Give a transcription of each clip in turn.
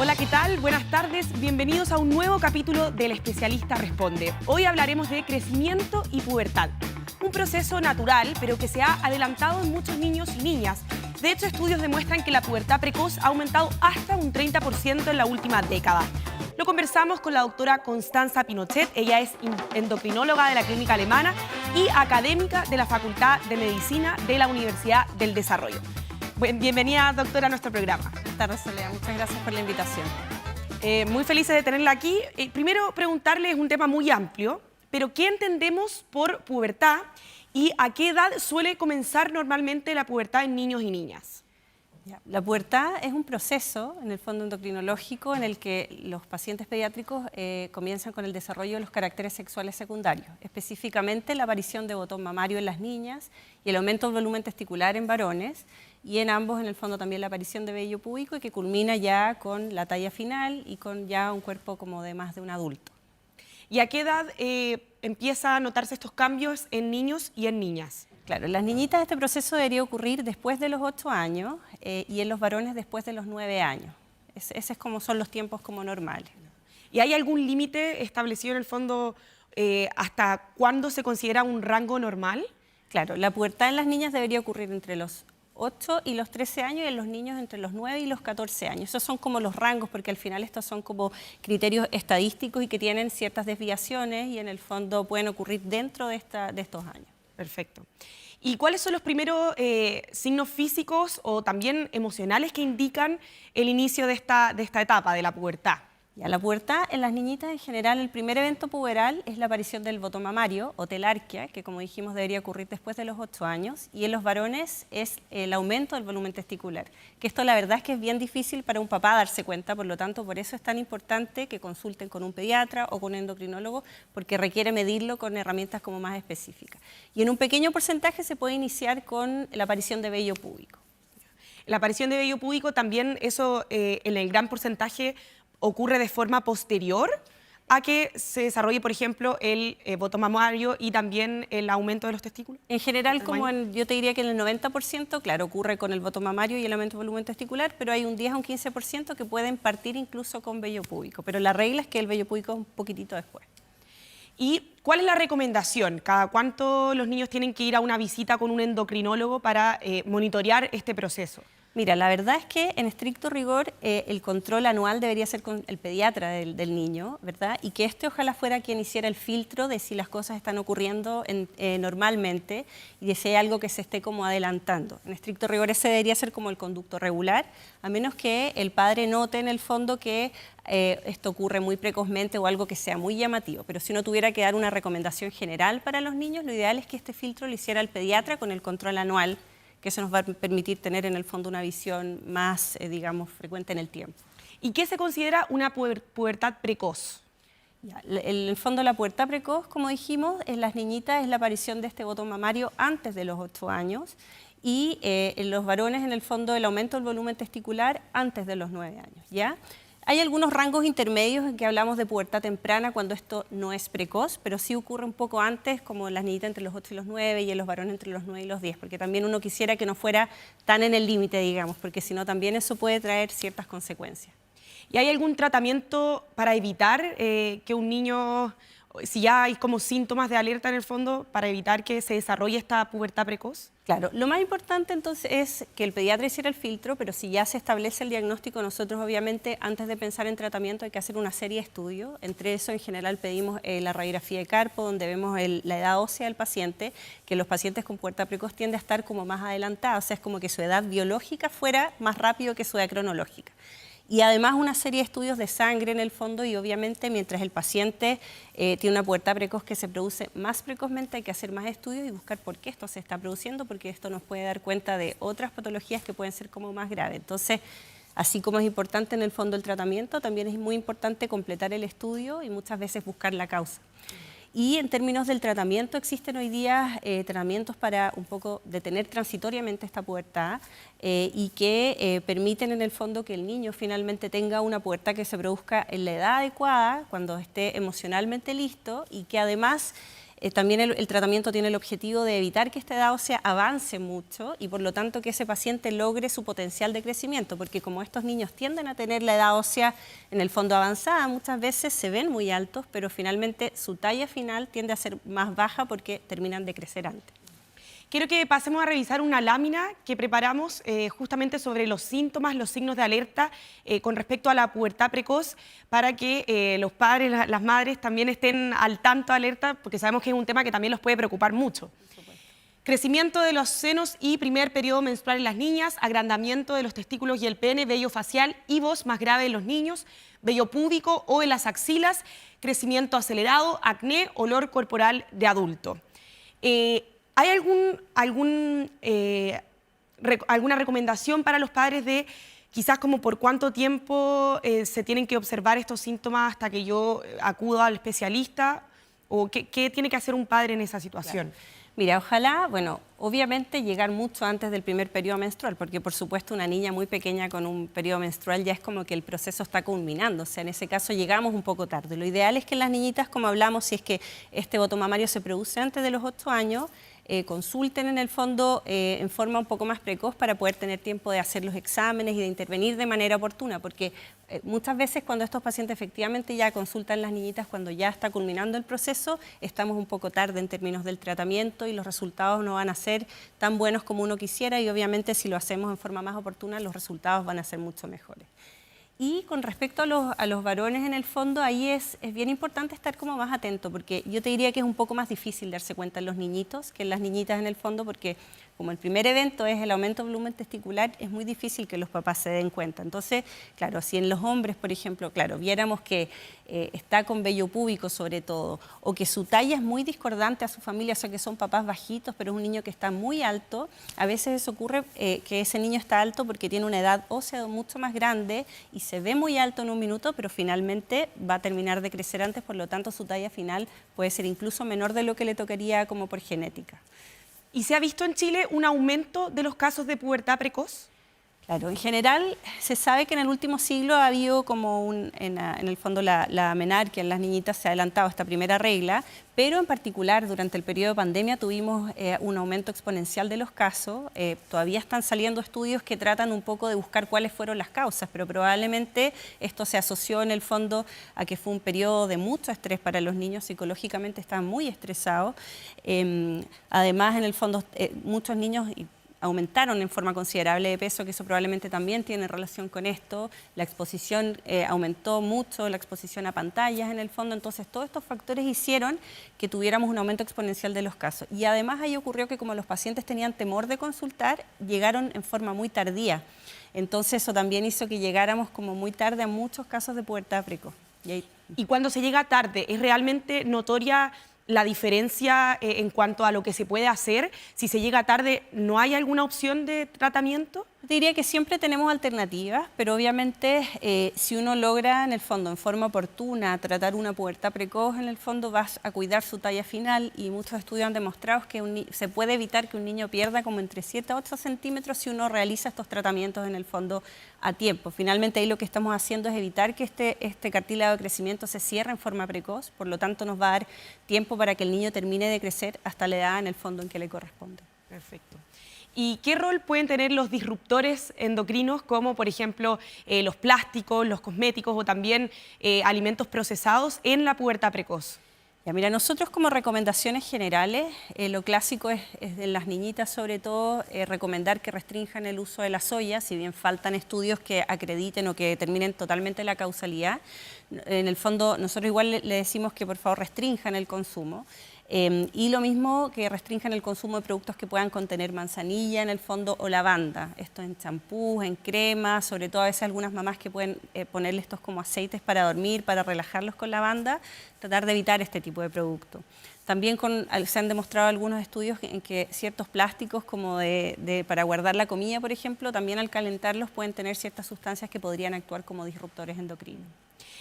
Hola, ¿qué tal? Buenas tardes. Bienvenidos a un nuevo capítulo del Especialista Responde. Hoy hablaremos de crecimiento y pubertad. Un proceso natural, pero que se ha adelantado en muchos niños y niñas. De hecho, estudios demuestran que la pubertad precoz ha aumentado hasta un 30% en la última década. Lo conversamos con la doctora Constanza Pinochet. Ella es endocrinóloga de la Clínica Alemana y académica de la Facultad de Medicina de la Universidad del Desarrollo. Bienvenida, doctora, a nuestro programa. Buenas tardes, Soledad. Muchas gracias por la invitación. Muy felices de tenerla aquí. Primero, preguntarle, es un tema muy amplio, pero ¿qué entendemos por pubertad y a qué edad suele comenzar normalmente la pubertad en niños y niñas? La pubertad es un proceso, en el fondo endocrinológico, en el que los pacientes pediátricos comienzan con el desarrollo de los caracteres sexuales secundarios, específicamente la aparición de botón mamario en las niñas y el aumento del volumen testicular en varones, y en ambos, en el fondo, también la aparición de vello púbico y que culmina ya con la talla final y con ya un cuerpo como de más de un adulto. ¿Y a qué edad empieza a notarse estos cambios en niños y en niñas? Claro, en las niñitas este proceso debería ocurrir después de los 8 años y en los varones después de los 9 años. Ese es como son los tiempos como normales. ¿Y hay algún límite establecido en el fondo hasta cuándo se considera un rango normal? Claro, la pubertad en las niñas debería ocurrir entre los 8 y los 13 años y en los niños entre los 9 y los 14 años. Esos son como los rangos, porque al final estos son como criterios estadísticos y que tienen ciertas desviaciones y en el fondo pueden ocurrir dentro de estos años. Perfecto. ¿Y cuáles son los primeros signos físicos o también emocionales que indican el inicio de esta etapa de la pubertad? La pubertad en las niñitas en general, el primer evento puberal es la aparición del botón mamario o telarquia, que como dijimos debería ocurrir después de los 8 años, y en los varones es el aumento del volumen testicular, que esto la verdad es que es bien difícil para un papá darse cuenta, por lo tanto por eso es tan importante que consulten con un pediatra o con un endocrinólogo, porque requiere medirlo con herramientas como más específicas. Y en un pequeño porcentaje se puede iniciar con la aparición de vello púbico. La aparición de vello púbico también, eso en el gran porcentaje ocurre de forma posterior a que se desarrolle, por ejemplo, el botón mamario y también el aumento de los testículos. En general, yo te diría que en el 90%, claro, ocurre con el botón mamario y el aumento del volumen testicular, pero hay un 10 a un 15% que pueden partir incluso con vello púbico, pero la regla es que el vello púbico es un poquitito después. ¿Y cuál es la recomendación? ¿Cada cuánto los niños tienen que ir a una visita con un endocrinólogo para monitorear este proceso? Mira, la verdad es que en estricto rigor el control anual debería ser con el pediatra del niño, ¿verdad? Y que ojalá fuera quien hiciera el filtro de si las cosas están ocurriendo normalmente y de si hay algo que se esté como adelantando. En estricto rigor ese debería ser como el conducto regular, a menos que el padre note en el fondo que esto ocurre muy precozmente o algo que sea muy llamativo. Pero si uno tuviera que dar una recomendación general para los niños, lo ideal es que este filtro lo hiciera el pediatra con el control anual, que eso nos va a permitir tener en el fondo una visión más, digamos, frecuente en el tiempo. ¿Y qué se considera una pubertad precoz? En el fondo la pubertad precoz, como dijimos, en las niñitas es la aparición de este botón mamario antes de los 8 años y en los varones en el fondo el aumento del volumen testicular antes de los 9 años, ¿ya? Hay algunos rangos intermedios en que hablamos de pubertad temprana cuando esto no es precoz, pero sí ocurre un poco antes, como en las niñitas entre los 8 y los 9 y en los varones entre los 9 y los 10, porque también uno quisiera que no fuera tan en el límite, digamos, porque si no también eso puede traer ciertas consecuencias. ¿Y hay algún tratamiento para evitar que un niño, si ya hay como síntomas de alerta en el fondo, para evitar que se desarrolle esta pubertad precoz? Claro, lo más importante entonces es que el pediatra hiciera el filtro, pero si ya se establece el diagnóstico, nosotros obviamente antes de pensar en tratamiento hay que hacer una serie de estudios. Entre eso en general pedimos la radiografía de Carpo, donde vemos la edad ósea del paciente, que los pacientes con pubertad precoz tienden a estar como más adelantados, o sea, es como que su edad biológica fuera más rápido que su edad cronológica. Y además una serie de estudios de sangre en el fondo y obviamente mientras el paciente tiene una pubertad precoz que se produce más precozmente hay que hacer más estudios y buscar por qué esto se está produciendo porque esto nos puede dar cuenta de otras patologías que pueden ser como más graves. Entonces, así como es importante en el fondo el tratamiento, también es muy importante completar el estudio y muchas veces buscar la causa. Y en términos del tratamiento, existen hoy día tratamientos para un poco detener transitoriamente esta pubertad y que permiten en el fondo que el niño finalmente tenga una pubertad que se produzca en la edad adecuada, cuando esté emocionalmente listo y que además También el tratamiento tiene el objetivo de evitar que esta edad ósea avance mucho y por lo tanto que ese paciente logre su potencial de crecimiento, porque como estos niños tienden a tener la edad ósea en el fondo avanzada, muchas veces se ven muy altos, pero finalmente su talla final tiende a ser más baja porque terminan de crecer antes. Quiero que pasemos a revisar una lámina que preparamos justamente sobre los síntomas, los signos de alerta con respecto a la pubertad precoz, para que los padres, las madres también estén al tanto, alerta, porque sabemos que es un tema que también los puede preocupar mucho. Crecimiento de los senos y primer periodo menstrual en las niñas, agrandamiento de los testículos y el pene, vello facial y voz más grave en los niños, vello púbico o en las axilas, crecimiento acelerado, acné, olor corporal de adulto. ¿Hay alguna recomendación para los padres de quizás como por cuánto tiempo se tienen que observar estos síntomas hasta que yo acudo al especialista? ¿O qué tiene que hacer un padre en esa situación? Claro. Mira, ojalá, bueno, obviamente llegar mucho antes del primer periodo menstrual, porque por supuesto una niña muy pequeña con un periodo menstrual ya es como que el proceso está culminando, o sea, en ese caso llegamos un poco tarde. Lo ideal es que las niñitas, como hablamos, si es que este voto mamario se produce antes de los 8 años, consulten en el fondo en forma un poco más precoz para poder tener tiempo de hacer los exámenes y de intervenir de manera oportuna, porque muchas veces cuando estos pacientes efectivamente ya consultan las niñitas cuando ya está culminando el proceso, estamos un poco tarde en términos del tratamiento y los resultados no van a ser tan buenos como uno quisiera y obviamente si lo hacemos en forma más oportuna los resultados van a ser mucho mejores. Y con respecto a los varones, en el fondo, ahí es bien importante estar como más atento, porque yo te diría que es un poco más difícil darse cuenta en los niñitos que en las niñitas en el fondo, porque como el primer evento es el aumento del volumen testicular, es muy difícil que los papás se den cuenta. Entonces, claro, si en los hombres, por ejemplo, claro, viéramos que está con vello púbico sobre todo, o que su talla es muy discordante a su familia, o sea que son papás bajitos, pero es un niño que está muy alto, a veces eso ocurre que ese niño está alto porque tiene una edad ósea mucho más grande y se ve muy alto en un minuto, pero finalmente va a terminar de crecer antes, por lo tanto su talla final puede ser incluso menor de lo que le tocaría como por genética. ¿Y se ha visto en Chile un aumento de los casos de pubertad precoz? Claro, en general se sabe que en el último siglo ha habido como en el fondo la menarquia en las niñitas se ha adelantado esta primera regla, pero en particular durante el periodo de pandemia tuvimos un aumento exponencial de los casos. Todavía están saliendo estudios que tratan un poco de buscar cuáles fueron las causas, pero probablemente esto se asoció en el fondo a que fue un periodo de mucho estrés para los niños, psicológicamente estaban muy estresados. Además, en el fondo, muchos niños aumentaron en forma considerable de peso, que eso probablemente también tiene relación con esto. La exposición aumentó mucho, la exposición a pantallas en el fondo. Entonces, todos estos factores hicieron que tuviéramos un aumento exponencial de los casos. Y además ahí ocurrió que como los pacientes tenían temor de consultar, llegaron en forma muy tardía. Entonces, eso también hizo que llegáramos como muy tarde a muchos casos de pubertad precoz. Y cuando se llega tarde, ¿es realmente notoria la diferencia en cuanto a lo que se puede hacer? Si se llega tarde, ¿no hay alguna opción de tratamiento? Diría que siempre tenemos alternativas, pero obviamente si uno logra en el fondo, en forma oportuna, tratar una pubertad precoz, en el fondo vas a cuidar su talla final y muchos estudios han demostrado que se puede evitar que un niño pierda como entre 7 a 8 centímetros si uno realiza estos tratamientos en el fondo a tiempo. Finalmente ahí lo que estamos haciendo es evitar que este cartílago de crecimiento se cierre en forma precoz, por lo tanto nos va a dar tiempo para que el niño termine de crecer hasta la edad en el fondo en que le corresponde. Perfecto. ¿Y qué rol pueden tener los disruptores endocrinos como, por ejemplo, los plásticos, los cosméticos o también alimentos procesados en la pubertad precoz? Ya, mira, nosotros como recomendaciones generales, lo clásico es en las niñitas sobre todo recomendar que restrinjan el uso de la soya, si bien faltan estudios que acrediten o que determinen totalmente la causalidad. En el fondo nosotros igual le decimos que por favor restrinjan el consumo. Y lo mismo que restrinjan el consumo de productos que puedan contener manzanilla en el fondo o lavanda, esto en champús, en cremas, sobre todo a veces algunas mamás que pueden ponerle estos como aceites para dormir, para relajarlos con lavanda, tratar de evitar este tipo de producto. También se han demostrado algunos estudios en que ciertos plásticos como para guardar la comida, por ejemplo, también al calentarlos pueden tener ciertas sustancias que podrían actuar como disruptores endocrinos.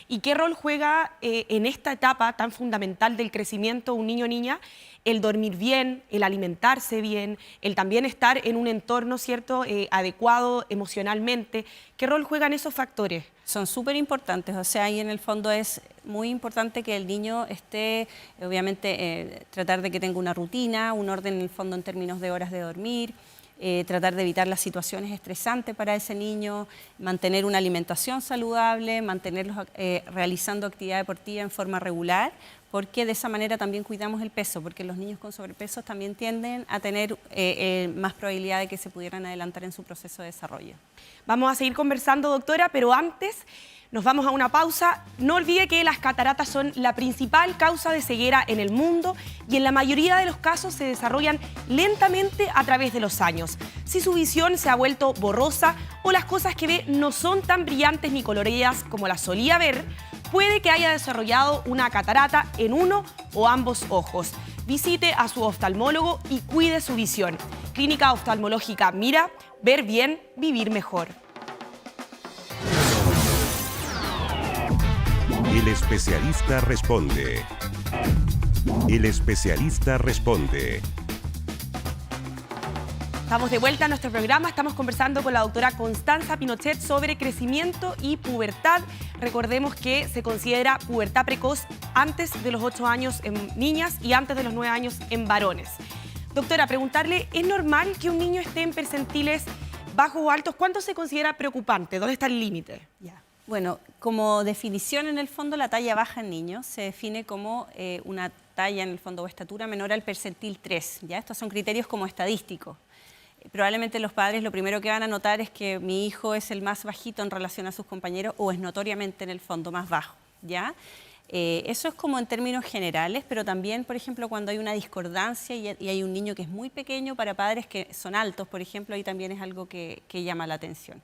¿Y qué rol juega en esta etapa tan fundamental del crecimiento un niño o niña el dormir bien, el alimentarse bien, el también estar en un entorno, ¿cierto?, adecuado emocionalmente? ¿Qué rol juegan esos factores? Son súper importantes, o sea, ahí en el fondo es muy importante que el niño esté, obviamente, tratar de que tenga una rutina, un orden en el fondo en términos de horas de dormir, tratar de evitar las situaciones estresantes para ese niño, mantener una alimentación saludable, mantenerlos realizando actividad deportiva en forma regular, porque de esa manera también cuidamos el peso, porque los niños con sobrepeso también tienden a tener más probabilidad de que se pudieran adelantar en su proceso de desarrollo. Vamos a seguir conversando, doctora, pero antes nos vamos a una pausa. No olvide que las cataratas son la principal causa de ceguera en el mundo y en la mayoría de los casos se desarrollan lentamente a través de los años. Si su visión se ha vuelto borrosa o las cosas que ve no son tan brillantes ni coloridas como las solía ver, puede que haya desarrollado una catarata en uno o ambos ojos. Visite a su oftalmólogo y cuide su visión. Clínica Oftalmológica Mira, ver bien, vivir mejor. El especialista responde. El especialista responde. Estamos de vuelta a nuestro programa, estamos conversando con la doctora Constanza Pinochet sobre crecimiento y pubertad. Recordemos que se considera pubertad precoz antes de los 8 años en niñas y antes de los 9 años en varones. Doctora, preguntarle, ¿es normal que un niño esté en percentiles bajos o altos? ¿Cuánto se considera preocupante? ¿Dónde está el límite? Ya. Bueno, como definición en el fondo, la talla baja en niños se define como una talla en el fondo o estatura menor al percentil 3. ¿Ya? Estos son criterios como estadísticos. Probablemente los padres lo primero que van a notar es que mi hijo es el más bajito en relación a sus compañeros o es notoriamente en el fondo más bajo, ¿ya? Eso es como en términos generales, pero también, por ejemplo, cuando hay una discordancia y hay un niño que es muy pequeño para padres que son altos, por ejemplo, ahí también es algo que llama la atención.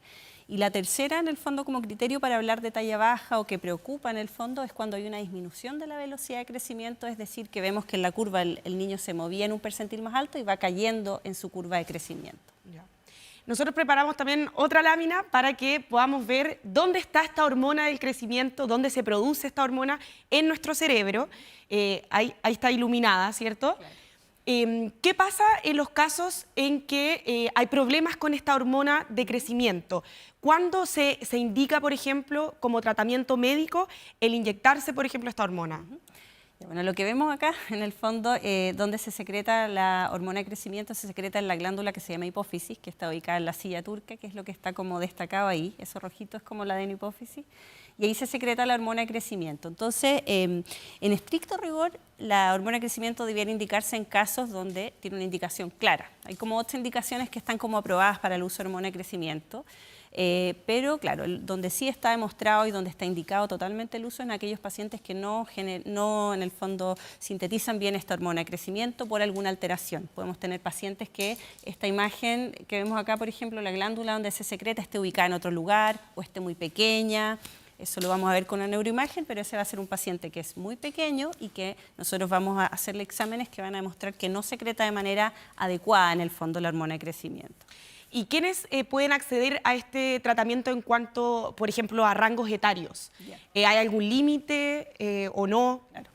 Y la tercera, en el fondo, como criterio para hablar de talla baja o que preocupa en el fondo, es cuando hay una disminución de la velocidad de crecimiento, es decir, que vemos que en la curva el niño se movía en un percentil más alto y va cayendo en su curva de crecimiento. Ya. Nosotros preparamos también otra lámina para que podamos ver dónde está esta hormona del crecimiento, dónde se produce esta hormona en nuestro cerebro. Ahí está iluminada, ¿cierto? Claro. ¿Qué pasa en los casos en que hay problemas con esta hormona de crecimiento? ¿Cuándo se indica, por ejemplo, como tratamiento médico, el inyectarse, por ejemplo, esta hormona? Bueno, lo que vemos acá, en el fondo, donde se secreta la hormona de crecimiento, se secreta en la glándula que se llama hipófisis, que está ubicada en la silla turca, que es lo que está como destacado ahí. Eso rojito es como la adenopófisis. Y ahí se secreta la hormona de crecimiento. Entonces, en estricto rigor, la hormona de crecimiento debiera indicarse en casos donde tiene una indicación clara. Hay como 8 indicaciones que están como aprobadas para el uso de hormona de crecimiento. Pero claro, donde sí está demostrado y donde está indicado totalmente el uso es en aquellos pacientes que no en el fondo sintetizan bien esta hormona de crecimiento por alguna alteración. Podemos tener pacientes que esta imagen que vemos acá, por ejemplo, la glándula donde se secreta esté ubicada en otro lugar o esté muy pequeña. Eso lo vamos a ver con la neuroimagen, pero ese va a ser un paciente que es muy pequeño y que nosotros vamos a hacerle exámenes que van a demostrar que no secreta de manera adecuada en el fondo la hormona de crecimiento. ¿Y quiénes pueden acceder a este tratamiento en cuanto, por ejemplo, a rangos etarios? Yeah. ¿Hay algún límite o no? Claro.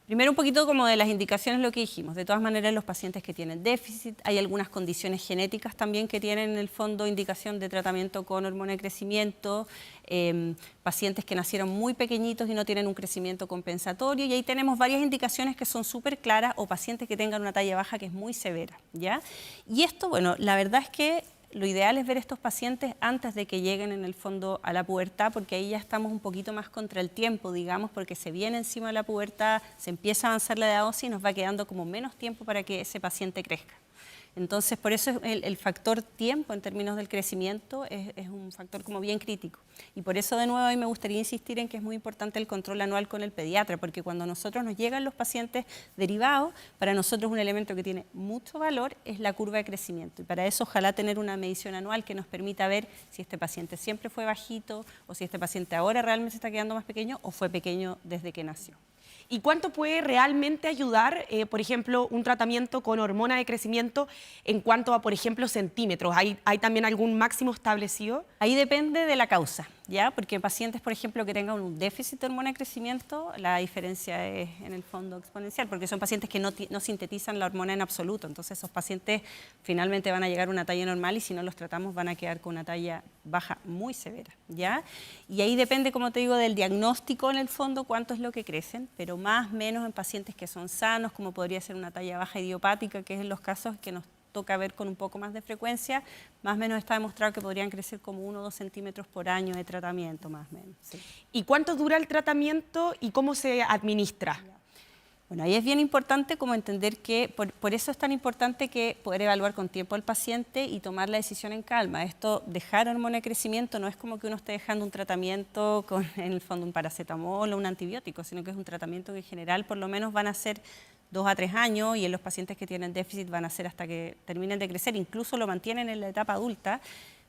Primero un poquito como de las indicaciones, lo que dijimos. De todas maneras, los pacientes que tienen déficit, hay algunas condiciones genéticas también que tienen en el fondo indicación de tratamiento con hormona de crecimiento, pacientes que nacieron muy pequeñitos y no tienen un crecimiento compensatorio, y ahí tenemos varias indicaciones que son súper claras, o pacientes que tengan una talla baja que es muy severa, ¿ya? Y esto, bueno, la verdad es que lo ideal es ver estos pacientes antes de que lleguen en el fondo a la pubertad, porque ahí ya estamos un poquito más contra el tiempo, digamos, porque se viene encima de la pubertad, se empieza a avanzar la edad ósea y nos va quedando como menos tiempo para que ese paciente crezca. Entonces, por eso el factor tiempo en términos del crecimiento es un factor como bien crítico. Y por eso, de nuevo, a mí me gustaría insistir en que es muy importante el control anual con el pediatra, porque cuando a nosotros nos llegan los pacientes derivados, para nosotros un elemento que tiene mucho valor es la curva de crecimiento. Y para eso, ojalá tener una medición anual que nos permita ver si este paciente siempre fue bajito o si este paciente ahora realmente se está quedando más pequeño o fue pequeño desde que nació. ¿Y cuánto puede realmente ayudar, por ejemplo, un tratamiento con hormona de crecimiento en cuanto a, por ejemplo, centímetros? ¿Hay también algún máximo establecido? Ahí depende de la causa, ¿ya? Porque en pacientes, por ejemplo, que tengan un déficit de hormona de crecimiento, la diferencia es en el fondo exponencial, porque son pacientes que no sintetizan la hormona en absoluto. Entonces, esos pacientes finalmente van a llegar a una talla normal y si no los tratamos van a quedar con una talla baja muy severa, ¿ya? Y ahí depende, como te digo, del diagnóstico en el fondo, cuánto es lo que crecen, pero más o menos en pacientes que son sanos, como podría ser una talla baja idiopática, que es en los casos que nos toca ver con un poco más de frecuencia, más o menos está demostrado que podrían crecer como 1 o 2 centímetros por año de tratamiento, más o menos. Sí. ¿Y cuánto dura el tratamiento y cómo se administra? Bueno, ahí es bien importante como entender que, por eso es tan importante que poder evaluar con tiempo al paciente y tomar la decisión en calma. Esto, dejar hormona de crecimiento, no es como que uno esté dejando un tratamiento con, en el fondo, un paracetamol o un antibiótico, sino que es un tratamiento que en general por lo menos van a ser 2 a 3 años y en los pacientes que tienen déficit van a ser hasta que terminen de crecer, incluso lo mantienen en la etapa adulta.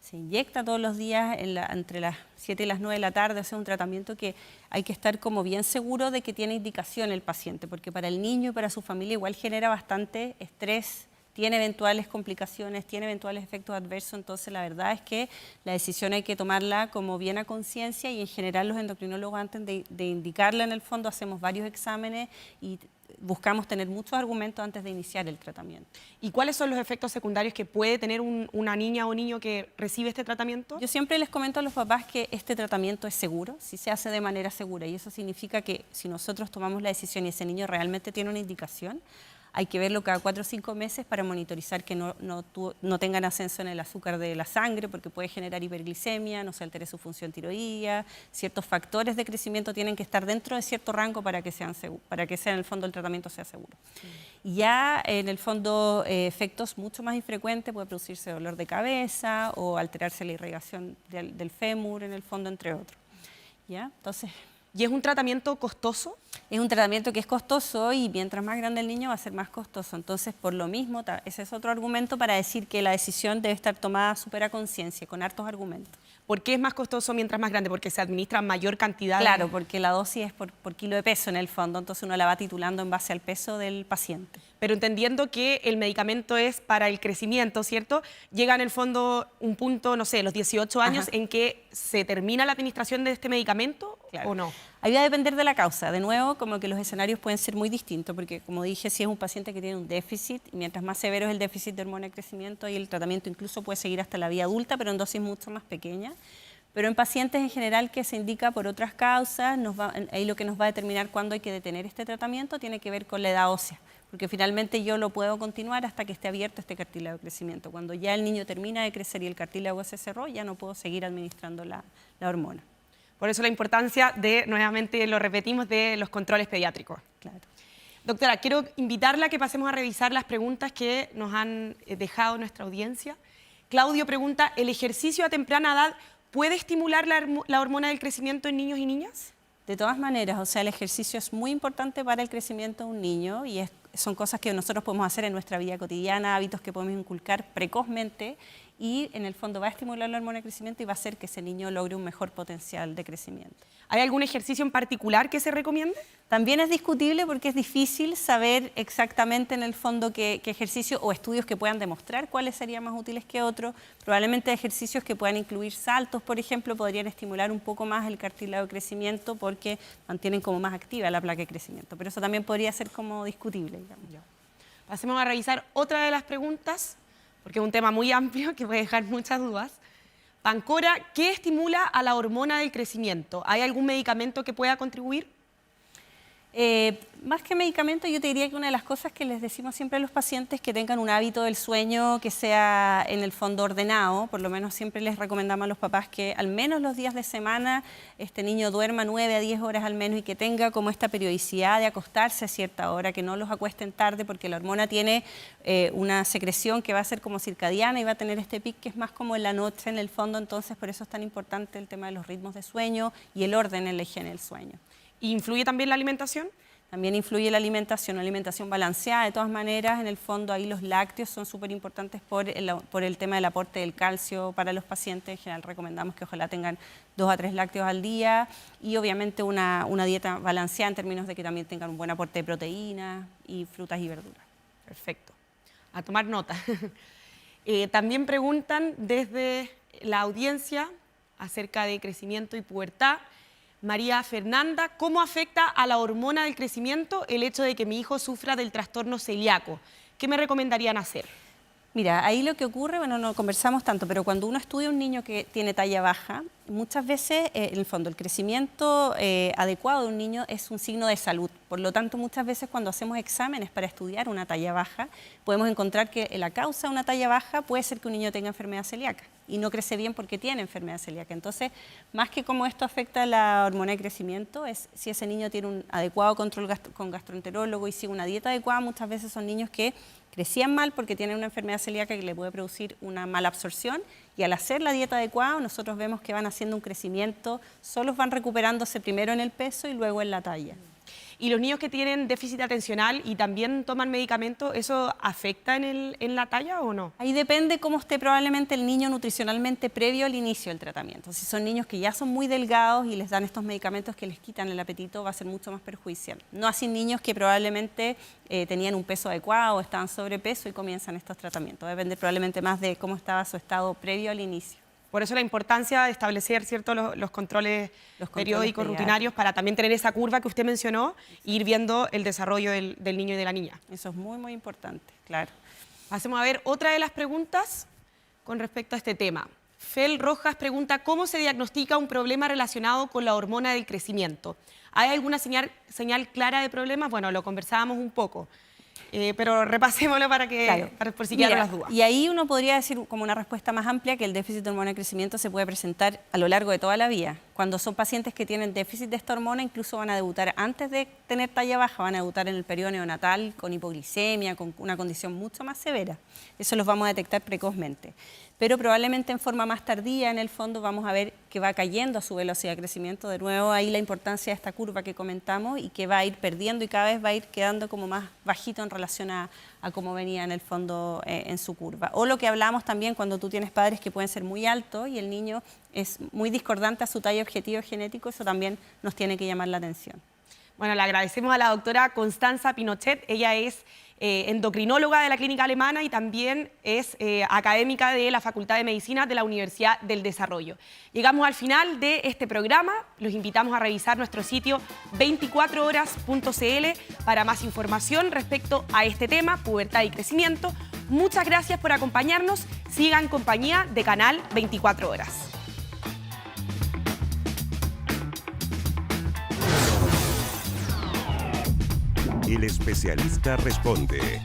Se inyecta todos los días entre las 7 y las 9 de la tarde, es un tratamiento que hay que estar como bien seguro de que tiene indicación el paciente, porque para el niño y para su familia igual genera bastante estrés, tiene eventuales complicaciones, tiene eventuales efectos adversos, entonces la verdad es que la decisión hay que tomarla como bien a conciencia y en general los endocrinólogos antes de indicarla en el fondo hacemos varios exámenes y buscamos tener muchos argumentos antes de iniciar el tratamiento. ¿Y cuáles son los efectos secundarios que puede tener una niña o niño que recibe este tratamiento? Yo siempre les comento a los papás que este tratamiento es seguro, si se hace de manera segura, y eso significa que si nosotros tomamos la decisión y ese niño realmente tiene una indicación, hay que verlo cada 4 o 5 meses para monitorizar que no tengan ascenso en el azúcar de la sangre, porque puede generar hiperglicemia, no se altere su función tiroidea, ciertos factores de crecimiento tienen que estar dentro de cierto rango para que en el fondo el tratamiento sea seguro. Y ya en el fondo efectos mucho más infrecuentes, puede producirse dolor de cabeza o alterarse la irrigación del fémur en el fondo, entre otros. ¿Ya? Entonces, ¿y es un tratamiento costoso? es un tratamiento que es costoso y mientras más grande el niño va a ser más costoso. Entonces, por lo mismo, ese es otro argumento para decir que la decisión debe estar tomada súper a conciencia, con hartos argumentos. ¿Por qué es más costoso mientras más grande? Porque se administra mayor cantidad. Claro, porque la dosis es por kilo de peso en el fondo, entonces uno la va titulando en base al peso del paciente. Pero entendiendo que el medicamento es para el crecimiento, ¿cierto? Llega en el fondo un punto, no sé, los 18 años, en que se termina la administración de este medicamento, Claro. ¿o no? Ahí va a depender de la causa. De nuevo, como que los escenarios pueden ser muy distintos, porque como dije, si es un paciente que tiene un déficit, y mientras más severo es el déficit de hormona de crecimiento, ahí el tratamiento incluso puede seguir hasta la vida adulta, pero en dosis mucho más pequeñas. Pero en pacientes en general que se indica por otras causas, ahí lo que nos va a determinar cuándo hay que detener este tratamiento tiene que ver con la edad ósea, porque finalmente yo lo puedo continuar hasta que esté abierto este cartílago de crecimiento. Cuando ya el niño termina de crecer y el cartílago se cerró, ya no puedo seguir administrando la hormona. Por eso la importancia de, nuevamente lo repetimos, de los controles pediátricos. Claro. Doctora, quiero invitarla a que pasemos a revisar las preguntas que nos han dejado nuestra audiencia. Claudio pregunta, ¿el ejercicio a temprana edad puede estimular la hormona del crecimiento en niños y niñas? De todas maneras, o sea, el ejercicio es muy importante para el crecimiento de un niño y son cosas que nosotros podemos hacer en nuestra vida cotidiana, hábitos que podemos inculcar precozmente y en el fondo va a estimular la hormona de crecimiento y va a hacer que ese niño logre un mejor potencial de crecimiento. ¿Hay algún ejercicio en particular que se recomiende? También es discutible porque es difícil saber exactamente en el fondo qué ejercicio o estudios que puedan demostrar cuáles serían más útiles que otros. Probablemente ejercicios que puedan incluir saltos, por ejemplo, podrían estimular un poco más el cartílago de crecimiento porque mantienen como más activa la placa de crecimiento. Pero eso también podría ser como discutible, digamos. Pasemos a revisar otra de las preguntas, porque es un tema muy amplio que puede dejar muchas dudas. Pancora, ¿qué estimula a la hormona del crecimiento? ¿Hay algún medicamento que pueda contribuir? Más que medicamento, yo te diría que una de las cosas que les decimos siempre a los pacientes es que tengan un hábito del sueño que sea en el fondo ordenado. Por lo menos siempre les recomendamos a los papás que al menos los días de semana este niño duerma 9 a 10 horas al menos y que tenga como esta periodicidad de acostarse a cierta hora, que no los acuesten tarde porque la hormona tiene una secreción que va a ser como circadiana y va a tener este pic que es más como en la noche en el fondo, entonces por eso es tan importante el tema de los ritmos de sueño y el orden en la higiene del sueño. ¿Influye también la alimentación? También influye la alimentación, una alimentación balanceada. De todas maneras, en el fondo ahí los lácteos son súper importantes por el tema del aporte del calcio para los pacientes. En general recomendamos que ojalá tengan 2 a 3 lácteos al día y obviamente una dieta balanceada en términos de que también tengan un buen aporte de proteínas y frutas y verduras. Perfecto. A tomar nota. También preguntan desde la audiencia, acerca de crecimiento y pubertad. María Fernanda, ¿cómo afecta a la hormona del crecimiento el hecho de que mi hijo sufra del trastorno celíaco? ¿Qué me recomendarían hacer? Mira, ahí lo que ocurre, bueno, no conversamos tanto, pero cuando uno estudia un niño que tiene talla baja, muchas veces, en el fondo, el crecimiento adecuado de un niño es un signo de salud. Por lo tanto, muchas veces cuando hacemos exámenes para estudiar una talla baja, podemos encontrar que la causa de una talla baja puede ser que un niño tenga enfermedad celíaca y no crece bien porque tiene enfermedad celíaca. Entonces, más que cómo esto afecta a la hormona de crecimiento, es si ese niño tiene un adecuado control con gastroenterólogo y sigue una dieta adecuada. Muchas veces son niños que crecían mal porque tienen una enfermedad celíaca que le puede producir una mala absorción, y al hacer la dieta adecuada nosotros vemos que van haciendo un crecimiento, solos van recuperándose primero en el peso y luego en la talla. Y los niños que tienen déficit atencional y también toman medicamentos, ¿eso afecta en la talla o no? Ahí depende cómo esté probablemente el niño nutricionalmente previo al inicio del tratamiento. Si son niños que ya son muy delgados y les dan estos medicamentos que les quitan el apetito, va a ser mucho más perjudicial. No así niños que probablemente tenían un peso adecuado o estaban sobrepeso y comienzan estos tratamientos. Depende probablemente más de cómo estaba su estado previo al inicio. Por eso la importancia de establecer, ¿cierto?, los controles periódicos, rutinarios, para también tener esa curva que usted mencionó e ir viendo el desarrollo del niño y de la niña. Eso es muy, muy importante, claro. Pasemos a ver otra de las preguntas con respecto a este tema. Fel Rojas pregunta, ¿cómo se diagnostica un problema relacionado con la hormona del crecimiento? ¿Hay alguna señal clara de problemas? Bueno, lo conversábamos un poco. Pero repasémoslo para por si quedan las dudas. Y ahí uno podría decir como una respuesta más amplia que el déficit de hormona de crecimiento se puede presentar a lo largo de toda la vida. Cuando son pacientes que tienen déficit de esta hormona, incluso van a debutar antes de tener talla baja, van a debutar en el periodo neonatal con hipoglicemia, con una condición mucho más severa. Eso los vamos a detectar precozmente. Pero probablemente en forma más tardía, en el fondo, vamos a ver que va cayendo a su velocidad de crecimiento. De nuevo, ahí la importancia de esta curva que comentamos y que va a ir perdiendo y cada vez va a ir quedando como más bajito en relación a cómo venía en el fondo en su curva. O lo que hablamos también cuando tú tienes padres que pueden ser muy altos y el niño es muy discordante a su talla objetivo genético, eso también nos tiene que llamar la atención. Bueno, le agradecemos a la doctora Constanza Pinochet. Ella es endocrinóloga de la Clínica Alemana y también es académica de la Facultad de Medicina de la Universidad del Desarrollo. Llegamos al final de este programa. Los invitamos a revisar nuestro sitio 24horas.cl para más información respecto a este tema, pubertad y crecimiento. Muchas gracias por acompañarnos. Sigan en compañía de Canal 24 Horas. El especialista responde.